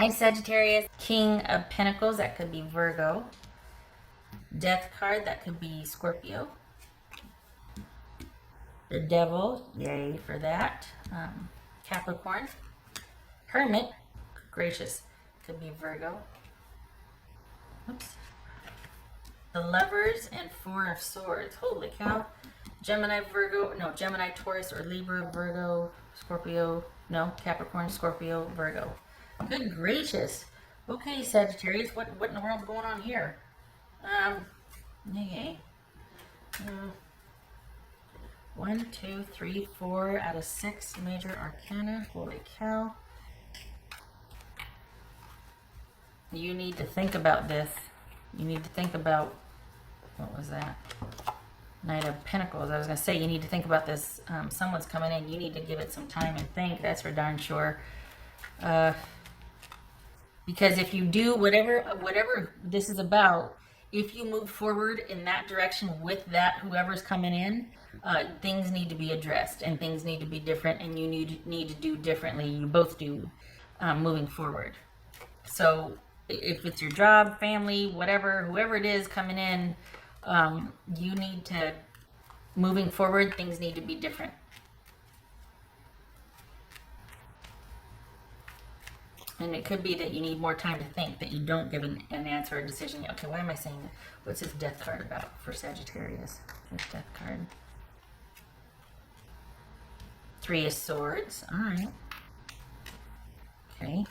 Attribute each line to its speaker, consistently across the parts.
Speaker 1: Hi Sagittarius. King of Pentacles, that could be Virgo. Death card, that could be Scorpio. The Devil, yay for that. Capricorn. Hermit, gracious, could be Virgo. Oops. The Lovers and Four of Swords, holy cow. Gemini, Virgo, no, Gemini, Taurus, or Libra, Virgo, Scorpio, no, Capricorn, Scorpio, Virgo. Good gracious. Okay, Sagittarius, what in the world's going on here? Okay. 1, 2, 3, 4 out of 6 major arcana. Holy cow. You need to think about this. You need to think about, what was that? Knight of Pentacles. I was going to say, you need to think about this. Someone's coming in. You need to give it some time and think. That's for darn sure. Because if you do whatever this is about, if you move forward in that direction with that, whoever's coming in, things need to be addressed and things need to be different, and you need to do differently. You both do, moving forward. So if it's your job, family, whatever, whoever it is coming in, you need to, moving forward, things need to be different. And it could be that you need more time to think, that you don't give an answer or decision. Okay, why am I saying that? What's this Death card about for Sagittarius? This Death card. 3 of Swords. All right. Okay.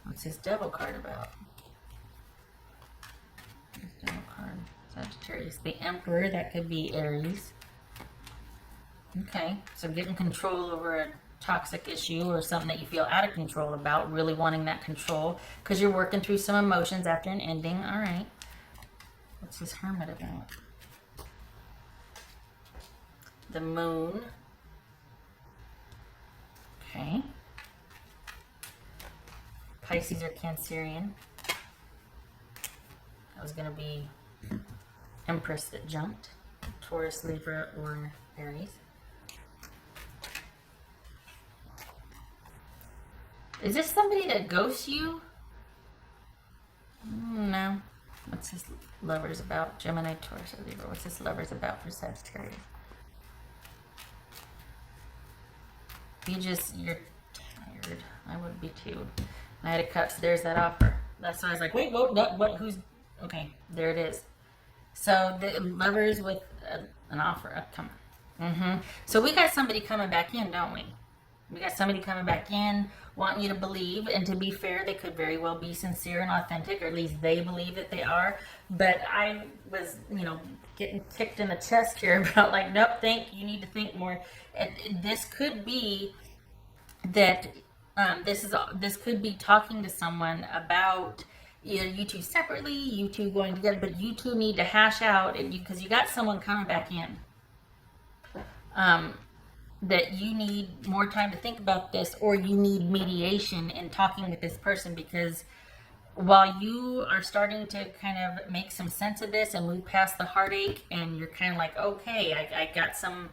Speaker 1: What's this Devil card about? This Devil card. Sagittarius. The Emperor. That could be Aries. Okay. So getting control over a toxic issue or something that you feel out of control about, really wanting that control because you're working through some emotions after an ending. All right. What's this Hermit about? The Moon. Okay. Pisces or Cancerian. That was going to be Empress that jumped. Taurus, Libra, or Aries. Is this somebody that ghosts you? No. What's this Lovers about? Gemini, Taurus, or Libra. What's this Lovers about for Sagittarius? You're tired. I would be too. Knight of Cups, there's that offer. That's why I was like, wait, what, who's, okay, there it is. So the Lovers with an offer, come on. So we got somebody coming back in, don't we? We got somebody coming back in, wanting you to believe, and to be fair, they could very well be sincere and authentic, or at least they believe that they are. But I was, getting kicked in the chest here about like, nope, you need to think more. And this could be that this could be talking to someone about either you two separately, you two going together, but you two need to hash out, because you got someone coming back in. That you need more time to think about this, or you need mediation in talking with this person, because while you are starting to kind of make some sense of this and move past the heartache, and you're kind of like, okay, I got some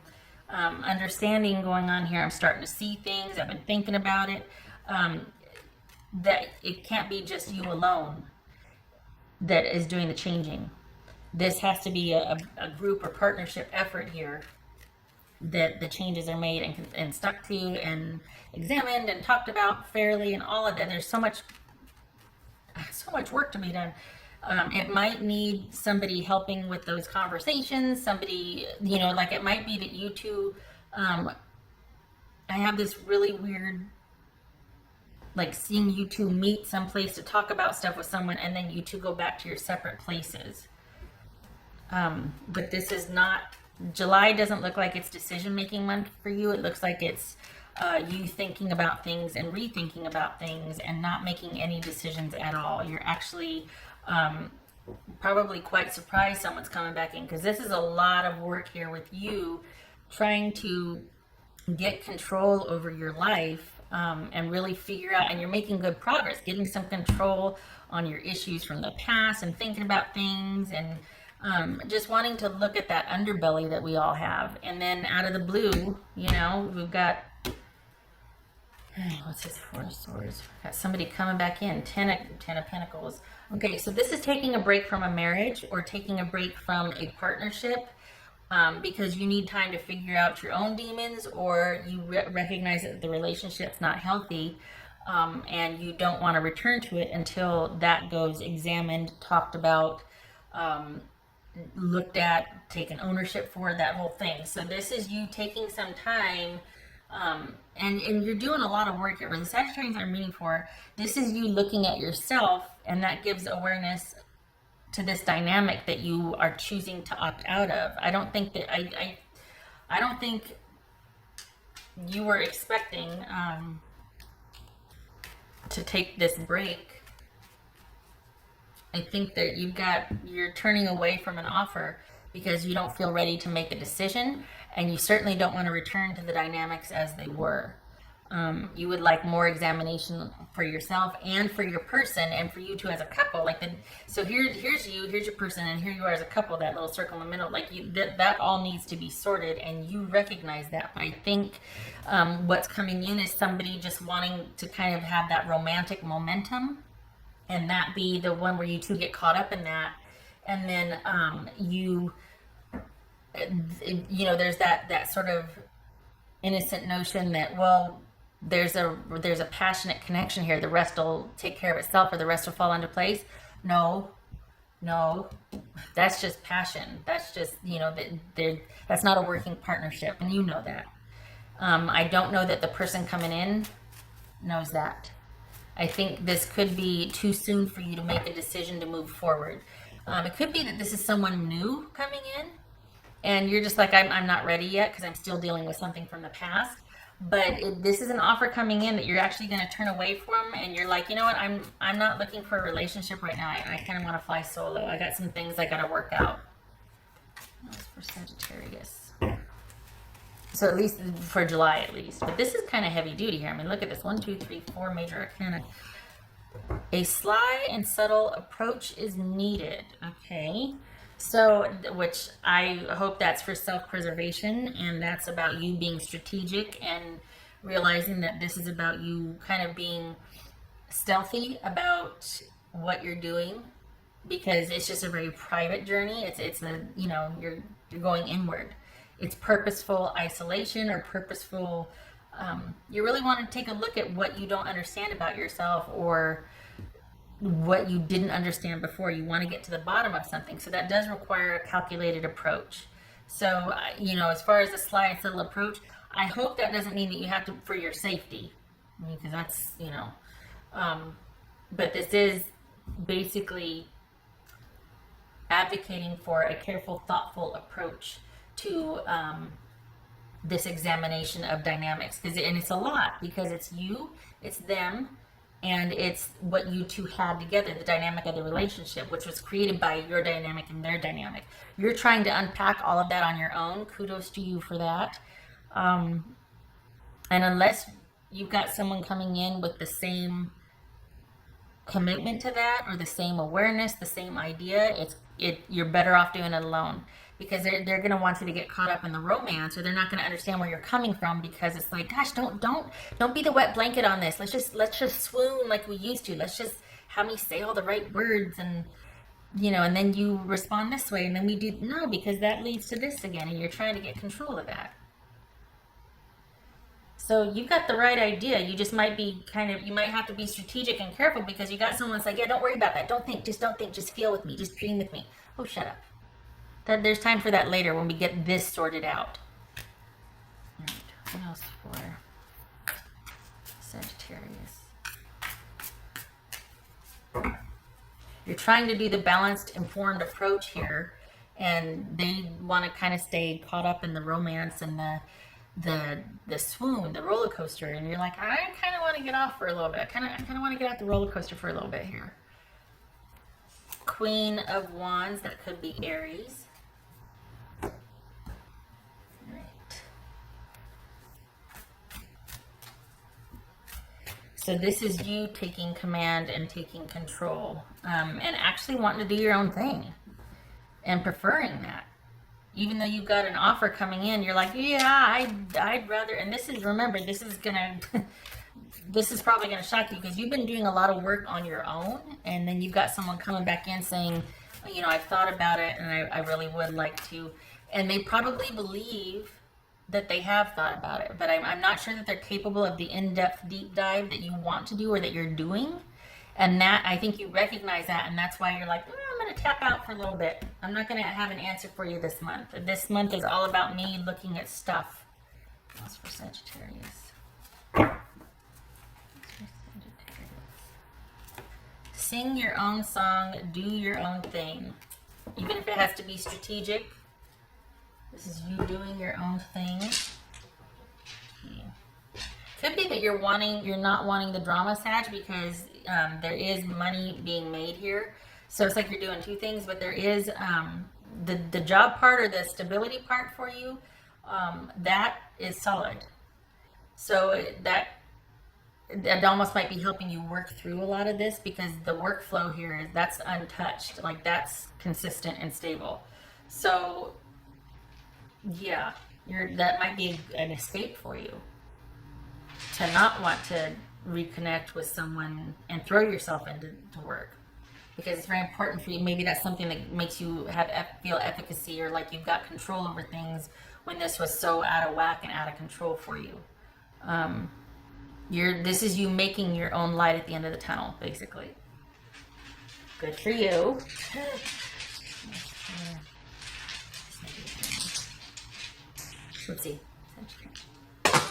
Speaker 1: understanding going on here, I'm starting to see things, I've been thinking about it, that it can't be just you alone that is doing the changing. This has to be a group or partnership effort here, that the changes are made and stuck to and examined and talked about fairly and all of that. There's so much work to be done. It might need somebody helping with those conversations, somebody, like it might be that you two, I have this really weird, like seeing you two meet someplace to talk about stuff with someone, and then you two go back to your separate places. But this is not, July doesn't look like it's decision-making month for you. It looks like it's you thinking about things and rethinking about things and not making any decisions at all. You're actually probably quite surprised someone's coming back in, because this is a lot of work here with you trying to get control over your life and really figure out, and you're making good progress, getting some control on your issues from the past and thinking about things and just wanting to look at that underbelly that we all have. And then out of the blue, we've got What's this? Four of Swords. Got somebody coming back in. Ten of Pentacles. Okay, so this is taking a break from a marriage or taking a break from a partnership because you need time to figure out your own demons, or you recognize that the relationship's not healthy, and you don't want to return to it until that goes examined, talked about, looked at, taken ownership for, that whole thing. So this is you taking some time, and you're doing a lot of work here. When the Sagittarians are meeting for, this is you looking at yourself, and that gives awareness to this dynamic that you are choosing to opt out of. I don't think that I don't think you were expecting to take this break. I think that you're turning away from an offer because you don't feel ready to make a decision, and you certainly don't want to return to the dynamics as they were. You would like more examination for yourself and for your person, and for you two as a couple. So here's you, here's your person, and here you are as a couple. That little circle in the middle, that all needs to be sorted, and you recognize that. But I think what's coming in is somebody just wanting to kind of have that romantic momentum, and that be the one where you two get caught up in that, and then there's that sort of innocent notion that, well, there's a passionate connection here, the rest will take care of itself, or the rest will fall into place. No, that's just passion. That's just, that's not a working partnership, and you know that. I don't know that the person coming in knows that. I think this could be too soon for you to make a decision to move forward. It could be that this is someone new coming in, and you're just like, I'm not ready yet because I'm still dealing with something from the past. But this is an offer coming in that you're actually going to turn away from, and you're like, you know what, I'm not looking for a relationship right now. I kind of want to fly solo. I got some things I got to work out. That's for Sagittarius. So at least for July, at least. But this is kind of heavy duty here. I mean, look at this. 1, 2, 3, 4 major arcana. A sly and subtle approach is needed. Okay. So, which I hope that's for self-preservation, and that's about you being strategic and realizing that this is about you kind of being stealthy about what you're doing, because it's just a very private journey. It's a, you're going inward. It's purposeful isolation, or purposeful, you really want to take a look at what you don't understand about yourself, or what you didn't understand before. You want to get to the bottom of something. So that does require a calculated approach. So, as far as a sly and subtle approach, I hope that doesn't mean that you have to, for your safety. I mean, because that's, but this is basically advocating for a careful, thoughtful approach to this examination of dynamics. And it's a lot, because it's you, it's them, and it's what you two had together, the dynamic of the relationship, which was created by your dynamic and their dynamic. You're trying to unpack all of that on your own. Kudos to you for that. And unless you've got someone coming in with the same commitment to that, or the same awareness, the same idea, you're better off doing it alone. Because they're going to want you to get caught up in the romance, or they're not going to understand where you're coming from, because it's like, gosh, don't be the wet blanket on this. Let's just swoon like we used to. Let's just have me say all the right words, and and then you respond this way, and then we do no, because that leads to this again, and you're trying to get control of that. So you've got the right idea. You just might be you might have to be strategic and careful, because you got someone that's like, yeah, don't worry about that. Don't think, just feel with me, just dream with me. Oh, shut up. There's time for that later when we get this sorted out. All right, what else for Sagittarius? You're trying to do the balanced, informed approach here, and they want to kind of stay caught up in the romance and the swoon, the roller coaster, and you're like, I kind of want to get off for a little bit. I kind of want to get off the roller coaster for a little bit here. Queen of Wands, that could be Aries. So this is you taking command and taking control, and actually wanting to do your own thing, and preferring that. Even though you've got an offer coming in, you're like, yeah, I'd rather, and this is, remember, this is gonna, this is probably going to shock you because you've been doing a lot of work on your own, and then you've got someone coming back in saying, you know, I've thought about it and I really would like to. And they probably believe that they have thought about it, but I'm not sure that they're capable of the in-depth deep dive that you want to do or that you're doing. And that, I think you recognize that, and that's why you're like, I'm going to tap out for a little bit. I'm not going to have an answer for you this month. This month is all about me looking at stuff. That's for Sagittarius. Sing your own song, do your own thing. Even if it has to be strategic, this is you doing your own thing. Could be that you're not wanting the drama, Sag, because there is money being made here. So it's like you're doing two things, but there is the job part or the stability part for you, that is solid. So that almost might be helping you work through a lot of this, because the workflow here that's untouched, like that's consistent and stable. So yeah, that might be an escape for you, to not want to reconnect with someone and throw yourself into work, because it's very important for you. Maybe that's something that makes you feel efficacy, or like you've got control over things when this was so out of whack and out of control for you. This is you making your own light at the end of the tunnel, basically. Good for you. Let's see. Okay.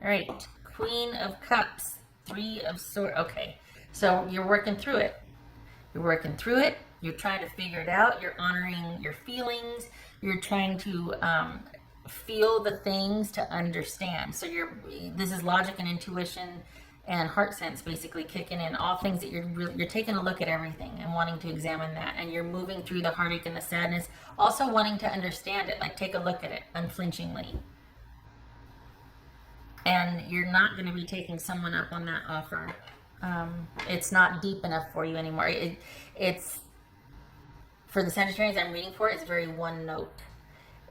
Speaker 1: All right. Queen of Cups, Three of Swords. Okay. So you're working through it. You're trying to figure it out. You're honoring your feelings. You're trying to feel the things to understand. So this is logic and intuition and heart sense basically kicking in. All things that you're taking a look at everything and wanting to examine that. And you're moving through the heartache and the sadness. Also wanting to understand it. Like take a look at it unflinchingly. And you're not going to be taking someone up on that offer. It's not deep enough for you anymore. It's for the Sagittarius I'm reading for, it's very one note.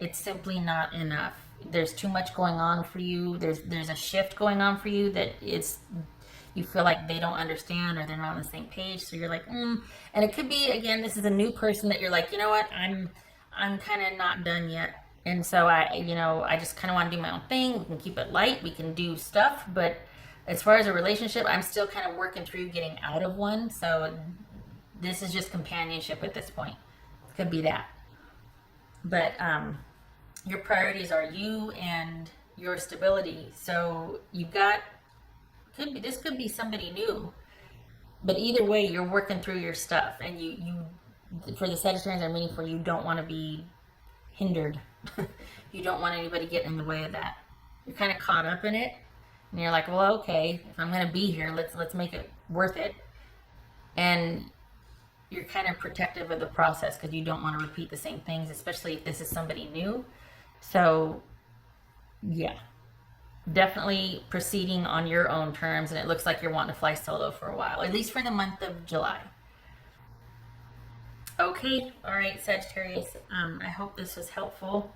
Speaker 1: It's simply not enough. There's too much going on for you. There's a shift going on for you that you feel like they don't understand, or they're not on the same page. So you're like, And it could be, again, this is a new person that you're like, you know what, I'm kind of not done yet. And so I just kind of want to do my own thing. We can keep it light. We can do stuff. But as far as a relationship, I'm still kind of working through getting out of one. So this is just companionship at this point. Could be that. But your priorities are you and your stability. So this could be somebody new. But either way, you're working through your stuff. And you for the Sagittarius I'm reading for, you don't want to be hindered. You don't want anybody getting in the way of that. You're kind of caught up in it, and you're like, well, okay, if I'm going to be here, let's make it worth it. And you're kind of protective of the process because you don't want to repeat the same things, especially if this is somebody new. So yeah, definitely proceeding on your own terms, and it looks like you're wanting to fly solo for a while, at least for the month of July. Okay, all right, Sagittarius, I hope this was helpful.